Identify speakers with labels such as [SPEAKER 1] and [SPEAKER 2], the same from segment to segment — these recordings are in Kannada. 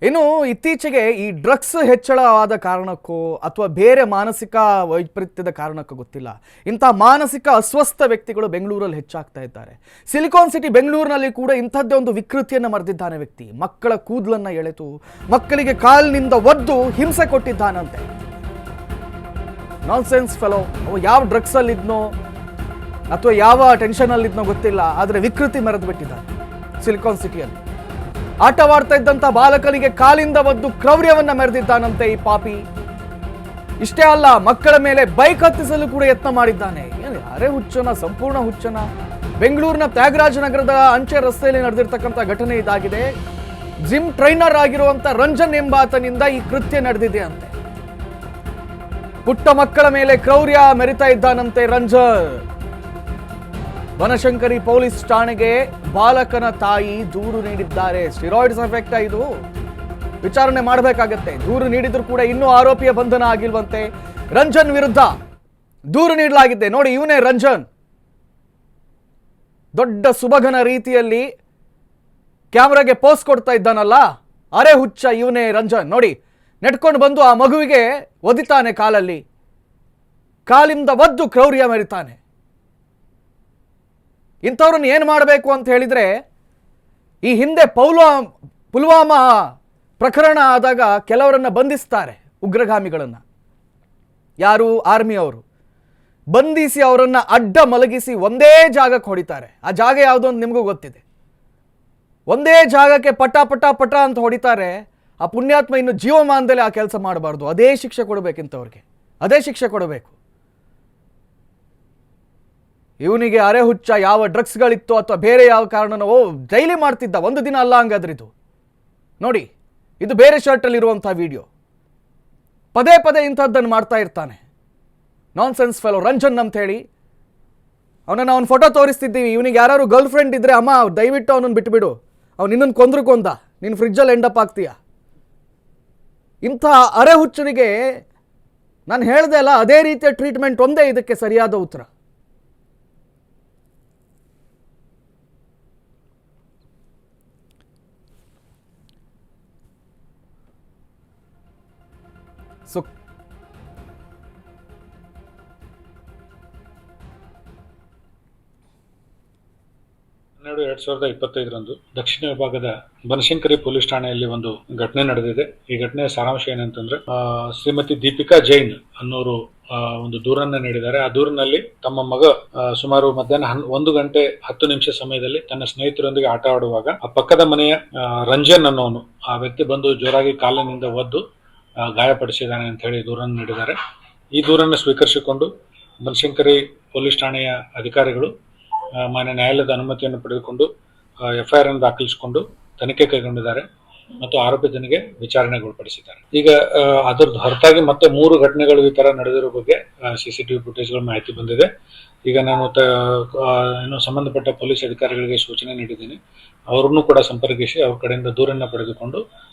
[SPEAKER 1] ಇನ್ನು ಇತ್ತೀಚೆಗೆ ಈ ಡ್ರಗ್ಸ್ ಹೆಚ್ಚಳವಾದ ಕಾರಣಕ್ಕೋ ಅಥವಾ ಬೇರೆ ಮಾನಸಿಕ ವೈಪರೀತ್ಯದ ಕಾರಣಕ್ಕೋ ಗೊತ್ತಿಲ್ಲ, ಇಂಥ ಮಾನಸಿಕ ಅಸ್ವಸ್ಥ ವ್ಯಕ್ತಿಗಳು ಬೆಂಗಳೂರಲ್ಲಿ ಹೆಚ್ಚಾಗ್ತಾ ಇದ್ದಾರೆ. ಸಿಲಿಕಾನ್ ಸಿಟಿ ಬೆಂಗಳೂರಿನಲ್ಲಿ ಕೂಡ ಇಂಥದ್ದೇ ಒಂದು ವಿಕೃತಿಯನ್ನು ಮರೆದಿದ್ದಾನೆ ವ್ಯಕ್ತಿ. ಮಕ್ಕಳ ಕೂದಲನ್ನು ಎಳೆತು ಮಕ್ಕಳಿಗೆ ಕಾಲಿನಿಂದ ಒದ್ದು ಹಿಂಸೆ ಕೊಟ್ಟಿದ್ದಾನಂತೆ. Nonsense fellow. ಅವ ಯಾವ ಡ್ರಗ್ಸ್ ಅಲ್ಲಿದ್ನೋ ಅಥವಾ ಯಾವ ಟೆನ್ಷನ್ ಅಲ್ಲಿದ್ನೋ ಗೊತ್ತಿಲ್ಲ, ಆದರೆ ವಿಕೃತಿ ಮೆರೆದು ಬಿಟ್ಟಿದ್ದಾನೆ. ಸಿಲಿಕಾನ್ ಸಿಟಿಯಲ್ಲಿ ಆಟವಾಡ್ತಾ ಇದ್ದಂಥ ಬಾಲಕನಿಗೆ ಕಾಲಿಂದ ಒದ್ದು ಕ್ರೌರ್ಯವನ್ನ ಮೆರೆದಿದ್ದಾನಂತೆ ಈ ಪಾಪಿ. ಇಷ್ಟೇ ಅಲ್ಲ, ಮಕ್ಕಳ ಮೇಲೆ ಬೈಕ್ ಹತ್ತಿಸಲು ಕೂಡ ಯತ್ನ ಮಾಡಿದ್ದಾನೆ. ಅರೆ ಹುಚ್ಚನ, ಸಂಪೂರ್ಣ ಹುಚ್ಚನ. ಬೆಂಗಳೂರಿನ ತ್ಯಾಗರಾಜನಗರದ ಅಂಚೆ ರಸ್ತೆಯಲ್ಲಿ ನಡೆದಿರ್ತಕ್ಕಂಥ ಘಟನೆ ಇದಾಗಿದೆ. ಜಿಮ್ ಟ್ರೈನರ್ ಆಗಿರುವಂತ ರಂಜನ್ ಎಂಬಾತನಿಂದ ಈ ಕೃತ್ಯ ನಡೆದಿದೆ ಅಂತೆ. ಪುಟ್ಟ ಮಕ್ಕಳ ಮೇಲೆ ಕ್ರೌರ್ಯ ಮೆರಿತಾ ಇದ್ದಾನಂತೆ ರಂಜನ್. ಬನಶಂಕರಿ ಪೊಲೀಸ್ ಠಾಣೆಗೆ ಬಾಲಕನ ತಾಯಿ ದೂರು ನೀಡಿದ್ದಾರೆ. ಸ್ಟಿರಾಯ್ಡ್ಸ್ ಎಫೆಕ್ಟ್ ಇದು, ವಿಚಾರಣೆ ಮಾಡಬೇಕಾಗತ್ತೆ. ದೂರು ನೀಡಿದ್ರು ಕೂಡ ಇನ್ನೂ ಆರೋಪಿಯ ಬಂಧನ ಆಗಿಲ್ವಂತೆ. ರಂಜನ್ ವಿರುದ್ಧ ದೂರು ನೀಡಲಾಗಿದೆ. ನೋಡಿ, ಇವನೇ ರಂಜನ್. ದೊಡ್ಡ ಸುಬಗನ ರೀತಿಯಲ್ಲಿ ಕ್ಯಾಮ್ರಾಗೆ ಪೋಸ್ ಕೊಡ್ತಾ ಇದ್ದಾನಲ್ಲ, ಅರೆ ಹುಚ್ಚ ಇವನೇ ರಂಜನ್. ನೋಡಿ, ನೆಟ್ಕೊಂಡು ಬಂದು ಆ ಮಗುವಿಗೆ ಒದಿತಾನೆ ಕಾಲಲ್ಲಿ, ಕಾಲಿಂದ ಒದ್ದು ಕ್ರೌರ್ಯ ಮೆರಿತಾನೆ. ಇಂಥವ್ರನ್ನ ಏನು ಮಾಡಬೇಕು ಅಂತ ಹೇಳಿದರೆ, ಈ ಹಿಂದೆ ಪುಲ್ವಾಮಾ ಪ್ರಕರಣ ಆದಾಗ ಕೆಲವರನ್ನು ಬಂಧಿಸ್ತಾರೆ, ಉಗ್ರಗಾಮಿಗಳನ್ನು. ಯಾರು? ಆರ್ಮಿಯವರು. ಬಂಧಿಸಿ ಅವರನ್ನು ಅಡ್ಡ ಮಲಗಿಸಿ ಒಂದೇ ಜಾಗಕ್ಕೆ ಹೊಡಿತಾರೆ. ಆ ಜಾಗ ಯಾವುದು ಅಂತ ನಿಮಗೂ ಗೊತ್ತಿದೆ. ಒಂದೇ ಜಾಗಕ್ಕೆ ಪಟ ಪಟ ಪಟ ಅಂತ ಹೊಡಿತಾರೆ. ಆ ಪುಣ್ಯಾತ್ಮ ಇನ್ನು ಜೀವಮಾನದಲ್ಲಿ ಆ ಕೆಲಸ ಮಾಡಬಾರ್ದು. ಅದೇ ಶಿಕ್ಷೆ ಕೊಡಬೇಕಿಂತವ್ರಿಗೆ, ಅದೇ ಶಿಕ್ಷೆ ಕೊಡಬೇಕು. ಇವನಿಗೆ ಅರೆ ಹುಚ್ಚ ಯಾವ ಡ್ರಗ್ಸ್ಗಳಿತ್ತು ಅಥವಾ ಬೇರೆ ಯಾವ ಕಾರಣನೋ ಡೈಲಿ ಮಾಡ್ತಿದ್ದ, ಒಂದು ದಿನ ಅಲ್ಲ ಹಂಗಾದ್ರೆ ಇದು. ನೋಡಿ, ಇದು ಬೇರೆ ಶರ್ಟಲ್ಲಿ ಇರುವಂಥ ವಿಡಿಯೋ. ಪದೇ ಪದೇ ಇಂಥದ್ದನ್ನು ಮಾಡ್ತಾ ಇರ್ತಾನೆ. ನಾನ್ಸೆನ್ಸ್ ಫೆಲೋ ರಂಜನ್ ಅಂತ ಹೇಳಿ. ಅವನ ಫೋಟೋ ತೋರಿಸ್ತಿದ್ದೀವಿ. ಇವನಿಗೆ ಯಾರು ಗರ್ಲ್ ಫ್ರೆಂಡ್ ಇದ್ರೆ, ಅಮ್ಮ ದಯವಿಟ್ಟು ಅವನನ್ನು ಬಿಟ್ಬಿಡು, ಅವ್ನು ಇನ್ನೊಂದು ಕೊಂದ, ನೀನು ಫ್ರಿಜ್ಜಲ್ಲಿ ಎಂಡಪ್ ಆಗ್ತೀಯ. ಇಂಥ ಅರೆ ಹುಚ್ಚನಿಗೆ ನಾನು ಹೇಳ್ದೆ ಅಲ್ಲ, ಅದೇ ರೀತಿಯ ಟ್ರೀಟ್ಮೆಂಟ್ ಒಂದೇ ಇದಕ್ಕೆ ಸರಿಯಾದ ಉತ್ತರ. ಸೊ
[SPEAKER 2] 12/2025 ದಕ್ಷಿಣ ವಿಭಾಗದ ಬನಶಂಕರಿ ಪೊಲೀಸ್ ಠಾಣೆಯಲ್ಲಿ ಒಂದು ಘಟನೆ ನಡೆದಿದೆ. ಈ ಘಟನೆಯ ಸಾರಾಂಶ ಏನಂತಂದ್ರೆ, ಶ್ರೀಮತಿ ದೀಪಿಕಾ ಜೈನ್ ಅನ್ನೋರು ಒಂದು ದೂರನ್ನ ನೀಡಿದ್ದಾರೆ. ಆ ದೂರಿನಲ್ಲಿ ತಮ್ಮ ಮಗ ಸುಮಾರು ಮಧ್ಯಾಹ್ನ 1:10 ಸಮಯದಲ್ಲಿ ತನ್ನ ಸ್ನೇಹಿತರೊಂದಿಗೆ ಆಟ ಆಡುವಾಗ ಆ ಪಕ್ಕದ ಮನೆಯ ರಂಜನ್ ಅನ್ನೋನು ಆ ವ್ಯಕ್ತಿ ಬಂದು ಜೋರಾಗಿ ಕಾಲಿನಿಂದ ಒದ್ದು ಗಾಯಪಡಿಸಿದ್ದಾನೆ ಅಂತ ಹೇಳಿ ದೂರನ್ನು ನೀಡಿದ್ದಾರೆ. ಈ ದೂರನ್ನು ಸ್ವೀಕರಿಸಿಕೊಂಡು ಬನಶಂಕರಿ ಪೊಲೀಸ್ ಠಾಣೆಯ ಅಧಿಕಾರಿಗಳು ಮಾನ್ಯ ನ್ಯಾಯಾಲಯದ ಅನುಮತಿಯನ್ನು ಪಡೆದುಕೊಂಡು FIR ಅನ್ನು ದಾಖಲಿಸಿಕೊಂಡು ತನಿಖೆ ಕೈಗೊಂಡಿದ್ದಾರೆ ಮತ್ತು ಆರೋಪಿತನಿಗೆ ವಿಚಾರಣೆಗೊಳಪಡಿಸಿದ್ದಾರೆ. ಈಗ ಅದರ ಹೊರತಾಗಿ ಮತ್ತೆ 3 ಘಟನೆಗಳು ಈ ತರ ನಡೆದಿರೋ ಬಗ್ಗೆ CCTV ಫುಟೇಜ್ಗಳ ಮಾಹಿತಿ ಬಂದಿದೆ. ಈಗ ನಾನು ಏನು ಸಂಬಂಧಪಟ್ಟ ಪೊಲೀಸ್ ಅಧಿಕಾರಿಗಳಿಗೆ ಸೂಚನೆ ನೀಡಿದ್ದೀನಿ. ಅವರನ್ನು ಕೂಡ ಸಂಪರ್ಕಿಸಿ ಅವ್ರ ಕಡೆಯಿಂದ ದೂರನ್ನ ಪಡೆದುಕೊಂಡು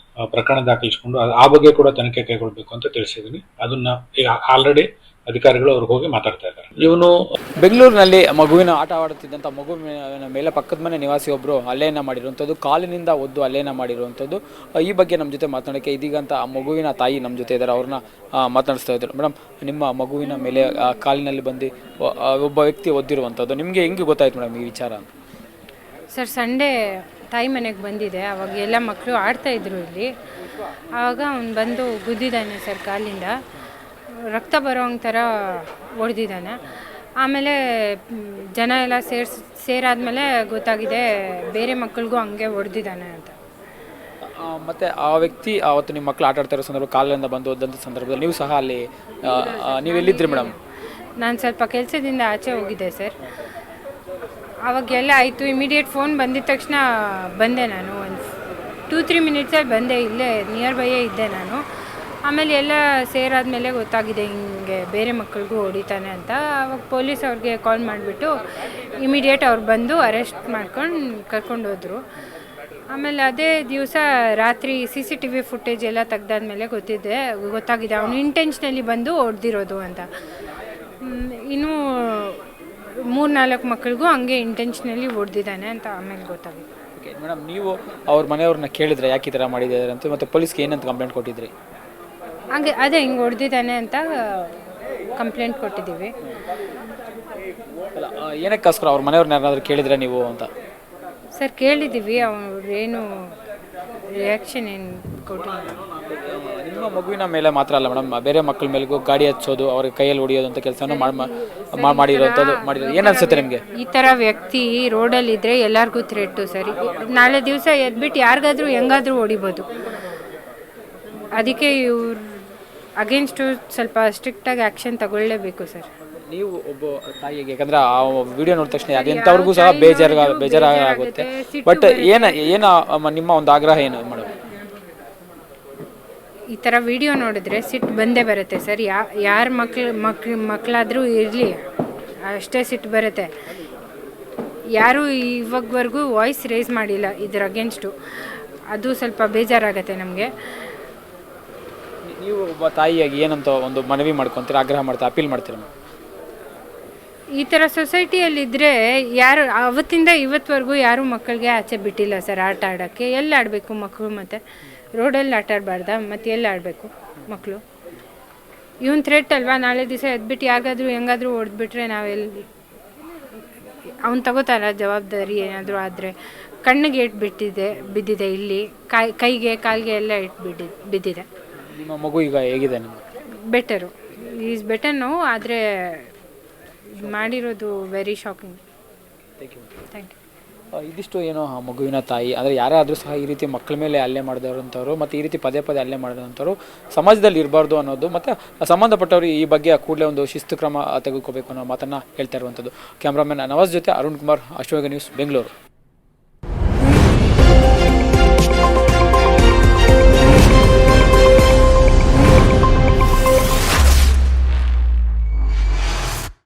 [SPEAKER 2] ಪ್ರಕರಣ ದಾಖಲಿಸಿಕೊಂಡು ಆ ಬಗ್ಗೆ ಕೂಡ ತನಿಖೆ ಕೈಗೊಳ್ಳಬೇಕು ಅಂತ ತಿಳಿಸಿದ್ದೀನಿ. ಅದನ್ನ ಈಗ ಆಲ್ರೆಡಿ ಅಧಿಕಾರಿಗಳು ಅವ್ರಿಗೆ ಹೋಗಿ ಮಾತಾಡ್ತಾ ಇದ್ದಾರೆ.
[SPEAKER 3] ಇವನು ಬೆಂಗಳೂರಿನಲ್ಲಿ ಮಗುವಿನ ಆಟ ಆಡುತ್ತಿದ್ದಂಥ ಮಗುವಿನ ಮೇಲೆ ಪಕ್ಕದ ಮನೆ ನಿವಾಸಿ ಒಬ್ಬರು ಹಲ್ಲೆಯನ್ನು ಮಾಡಿರುವಂಥದ್ದು, ಕಾಲಿನಿಂದ ಒದ್ದು ಹಲ್ಲೆಯನ್ನು ಮಾಡಿರುವಂಥದ್ದು. ಈ ಬಗ್ಗೆ ನಮ್ಮ ಜೊತೆ ಮಾತನಾಡೋಕ್ಕೆ ಇದೀಗಂತ ಆ ಮಗುವಿನ ತಾಯಿ ನಮ್ಮ ಜೊತೆ ಇದ್ದಾರೆ. ಅವ್ರನ್ನ ಮಾತನಾಡಿಸ್ತಾ ಇದ್ದಾರೆ. ಮೇಡಮ್, ನಿಮ್ಮ ಮಗುವಿನ ಮೇಲೆ ಕಾಲಿನಲ್ಲಿ ಬಂದು ಒಬ್ಬ ವ್ಯಕ್ತಿ ಒದ್ದಿರುವಂಥದ್ದು ನಿಮಗೆ ಹೆಂಗೆ ಗೊತ್ತಾಯ್ತು ಮೇಡಮ್ ಈ ವಿಚಾರ?
[SPEAKER 4] ಸರ್, ಸಂಡೇ ತಾಯಿ ಮನೆಗೆ ಬಂದಿದೆ. ಅವಾಗ ಎಲ್ಲ ಮಕ್ಕಳು ಆಡ್ತಾಯಿದ್ರು ಇಲ್ಲಿ. ಆವಾಗ ಅವ್ನು ಬಂದು ಗುದ್ದಿದ್ದಾನೆ ಸರ್, ಕಾಲಿಂದ ರಕ್ತ ಬರೋ ಥರ ಹೊಡೆದಿದ್ದಾನೆ. ಆಮೇಲೆ ಜನ ಎಲ್ಲ ಸೇರಾದ್ಮೇಲೆ ಗೊತ್ತಾಗಿದೆ ಬೇರೆ ಮಕ್ಕಳಿಗೂ ಹಂಗೆ ಹೊಡೆದಿದ್ದಾನೆ ಅಂತ.
[SPEAKER 3] ಮತ್ತು ಆ ವ್ಯಕ್ತಿ ಅವತ್ತು ನಿಮ್ಮ ಮಕ್ಕಳು ಆಟ ಆಡ್ತಾ ಇರೋ ಸಂದರ್ಭ ಕಾಲಿಂದ ಬಂದು ಹೋದಂಥ ಸಂದರ್ಭದಲ್ಲಿ ನೀವು ಸಹ ಅಲ್ಲಿ ನೀವೆಲ್ಲಿದ್ರಿ ಮೇಡಮ್?
[SPEAKER 4] ನಾನು ಸ್ವಲ್ಪ ಕೆಲಸದಿಂದ ಆಚೆ ಹೋಗಿದ್ದೆ ಸರ್. ಅವಾಗೆಲ್ಲ ಆಯಿತು. ಇಮಿಡಿಯೇಟ್ ಫೋನ್ ಬಂದಿದ ತಕ್ಷಣ ಬಂದೆ. ನಾನು ಒಂದು 2-3 ಮಿನಿಟ್ಸಲ್ಲಿ ಬಂದೆ. ಇಲ್ಲೇ ನಿಯರ್ ಬೈಯೇ ಇದ್ದೆ ನಾನು. ಆಮೇಲೆ ಎಲ್ಲ ಸೇರಾದ್ಮೇಲೆ ಗೊತ್ತಾಗಿದೆ ಹಿಂಗೆ ಬೇರೆ ಮಕ್ಕಳಿಗೂ ಹೊಡಿತಾನೆ ಅಂತ. ಅವಾಗ ಪೊಲೀಸ್ ಅವ್ರಿಗೆ ಕಾಲ್ ಮಾಡಿಬಿಟ್ಟು ಇಮಿಡಿಯೇಟ್ ಅವ್ರು ಬಂದು ಅರೆಸ್ಟ್ ಮಾಡ್ಕೊಂಡು ಕರ್ಕೊಂಡು ಹೋದರು. ಆಮೇಲೆ ಅದೇ ದಿವಸ ರಾತ್ರಿ CCTV ಫುಟೇಜ್ ಎಲ್ಲ ತೆಗ್ದಾದ್ಮೇಲೆ ಗೊತ್ತಾಗಿದೆ ಅವನು ಇಂಟೆನ್ಷನಲಿ ಬಂದು ಹೊಡೆದಿರೋದು ಅಂತ. ಇನ್ನೂ 3-4 ಮಕ್ಕಳಿಗೂ ಹಂಗೆ ಇಂಟೆನ್ಷನಲಿ ಹೊಡೆದಿದ್ದಾನೆ ಅಂತ ಆಮೇಲೆ ಗೊತ್ತಾಗಿದೆ.
[SPEAKER 3] ಓಕೆ ಮೇಡಮ್, ನೀವು ಅವ್ರ ಮನೆಯವ್ರನ್ನ ಕೇಳಿದ್ರೆ ಯಾಕೆ ಈ ಥರ ಮಾಡಿದ್ದಾರೆ ಅಂತ, ಮತ್ತು ಪೊಲೀಸ್ಗೆ ಏನಂತ ಕಂಪ್ಲೇಂಟ್ ಕೊಟ್ಟಿದ್ರಿ?
[SPEAKER 4] ಹಾಗೆ ಅದೇ ಹಿಂಗೆ ಹೊಡೆದಿದ್ದಾನೆ ಅಂತ ಕಂಪ್ಲೇಂಟ್ ಕೊಟ್ಟಿದ್ದೀವಿ.
[SPEAKER 3] ಅಲ್ಲ, ಏನಕ್ಕೋಸ್ಕರ ಅವ್ರ ಮನೆಯವ್ರನ್ನ ಯಾರಾದರೂ ಕೇಳಿದ್ರೆ ನೀವು ಅಂತ?
[SPEAKER 4] ಸರ್ ಕೇಳಿದ್ದೀವಿ, ಅವ್ರು ಏನು ರಿಯಾಕ್ಷನ್ ಏನು ಕೊಟ್ಟಿಲ್ಲ.
[SPEAKER 3] ನಿಮ್ಮ ಮಗುವಿನ ಮೇಲೆ ಮಾತ್ರ ಅಲ್ಲ ಮೇಡಮ್, ಬೇರೆ ಮಕ್ಕಳ ಮೇಲೆಗೂ ಗಾಡಿ ಹಚ್ಚೋದು, ಅವ್ರ ಕೈಯಲ್ಲಿ ಹೊಡಿಯೋದು ಅಂತ ಕೆಲಸನೂ ಮಾಡಿರೋಂಥದ್ದು ಮಾಡಿರೋದು. ಏನು ಅನ್ಸುತ್ತೆ ನಿಮಗೆ?
[SPEAKER 4] ಈ ಥರ ವ್ಯಕ್ತಿ ರೋಡಲ್ಲಿ ಇದ್ದರೆ ಎಲ್ಲರಿಗೂ ಥ್ರೆಟ್ಟು ಸರ್. ನಾಳೆ ದಿವಸ ಎದ್ಬಿಟ್ಟು ಯಾರಿಗಾದ್ರೂ ಹೆಂಗಾದ್ರೂ ಹೊಡಿಬೋದು. ಅದಕ್ಕೆ ಇವ್ರು ಅಗೇನ್ಸ್ಟು ಸ್ವಲ್ಪ ಸ್ಟ್ರಿಕ್ಟಾಗಿ ಆ್ಯಕ್ಷನ್ ತಗೊಳ್ಳೇಬೇಕು ಸರ್.
[SPEAKER 3] ನೀವು ಒಬ್ಬ ತಾಯಿಗೆ, ಯಾಕಂದ್ರೆ ಆ ವಿಡಿಯೋ ನೋಡಿದ ತಕ್ಷಣ ಎಂಥವ್ರಿಗೂ ಸಹ ಬೇಜಾರಾಗುತ್ತೆ. ಬಟ್ ನಿಮ್ಮ ಒಂದು ಆಗ್ರಹ ಏನು ಮೇಡಮ್?
[SPEAKER 4] ಈ ಥರ ವಿಡಿಯೋ ನೋಡಿದ್ರೆ ಸಿಟ್ಟು ಬಂದೇ ಬರುತ್ತೆ ಸರ್. ಯಾರ ಮಕ್ಕಳಾದರೂ ಇರಲಿ, ಅಷ್ಟೇ ಸಿಟ್ಟು ಬರುತ್ತೆ. ಯಾರೂ ಇವಾಗವರೆಗೂ ವಾಯ್ಸ್ ರೇಸ್ ಮಾಡಿಲ್ಲ ಇದ್ರ ಅಗೇನ್ಸ್ಟು. ಅದು ಸ್ವಲ್ಪ ಬೇಜಾರಾಗತ್ತೆ ನಮಗೆ.
[SPEAKER 3] ನೀವು ಒಬ್ಬ ತಾಯಿಯಾಗಿ ಏನಂತ ಒಂದು ಮನವಿ ಮಾಡ್ಕೊತೀರಾ, ಆಗ್ರಹ ಮಾಡ್ತೀರಾ, ಅಪೀಲ್ ಮಾಡ್ತೀರಾ?
[SPEAKER 4] ಈ ಥರ ಸೊಸೈಟಿಯಲ್ಲಿದ್ದರೆ ಯಾರು ಅವತ್ತಿಂದ ಇವತ್ತವರೆಗೂ ಯಾರೂ ಮಕ್ಕಳಿಗೆ ಆಚೆ ಬಿಟ್ಟಿಲ್ಲ ಸರ್ ಆಟ ಆಡೋಕ್ಕೆ. ಎಲ್ಲಿ ಆಡಬೇಕು ಮಕ್ಕಳು? ಮತ್ತು ರೋಡಲ್ಲಿ ಆಟ ಆಡಬಾರ್ದಾ? ಮತ್ತು ಎಲ್ಲಿ ಆಡಬೇಕು ಮಕ್ಕಳು? ಇವನ್ ಥ್ರೆಟ್ ಅಲ್ವಾ? ನಾಳೆ ದಿವಸ ಎದ್ಬಿಟ್ಟು ಯಾರಿಗಾದ್ರೂ ಹೆಂಗಾದ್ರೂ ಹೊಡೆದ್ಬಿಟ್ರೆ ನಾವೆಲ್ಲಿ ಅವ್ನು ತಗೋತಾರ ಜವಾಬ್ದಾರಿ? ಏನಾದರೂ ಆದರೆ ಕಣ್ಣಿಗೆ ಏಟು ಬಿದ್ದಿದೆ, ಇಲ್ಲಿ ಕೈಗೆ ಕಾಲಿಗೆ ಎಲ್ಲ ಏಟು ಬಿದ್ದಿದೆ.
[SPEAKER 3] ನಿಮ್ಮ ಮಗು ಈಗ ಹೇಗಿದೆ? ನಿಮಗೆ
[SPEAKER 4] ಬೆಟರು, ಈಸ್ ಬೆಟರ್ ನೋವು, ಆದರೆ ಮಾಡಿರೋದು ವೆರಿ ಶಾಕಿಂಗ್. Thank you.
[SPEAKER 3] ಇದಿಷ್ಟು ಏನೋ ಆ ಮಗುವಿನ ತಾಯಿ, ಅಂದರೆ ಯಾರಾದರೂ ಸಹ ಈ ರೀತಿ ಮಕ್ಕಳ ಮೇಲೆ ಹಲ್ಲೆ ಮಾಡಿದವಂಥವ್ರು ಮತ್ತು ಈ ರೀತಿ ಪದೇ ಪದೇ ಹಲ್ಲೆ ಮಾಡಿದಂಥವ್ರು ಸಮಾಜದಲ್ಲಿ ಇರಬಾರ್ದು ಅನ್ನೋದು, ಮತ್ತು ಸಂಬಂಧಪಟ್ಟವರು ಈ ಬಗ್ಗೆ ಕೂಡಲೇ ಒಂದು ಶಿಸ್ತು ಕ್ರಮ ತೆಗೆದುಕೋಬೇಕು ಅನ್ನೋ ಮಾತನ್ನು ಹೇಳ್ತಾ ಇರುವಂಥದ್ದು. ಕ್ಯಾಮ್ರಾಮನ್ ನವಾಜ್ ಜೊತೆ ಅರುಣ್ ಕುಮಾರ್, ಅಶ್ವಗ ನ್ಯೂಸ್, ಬೆಂಗಳೂರು.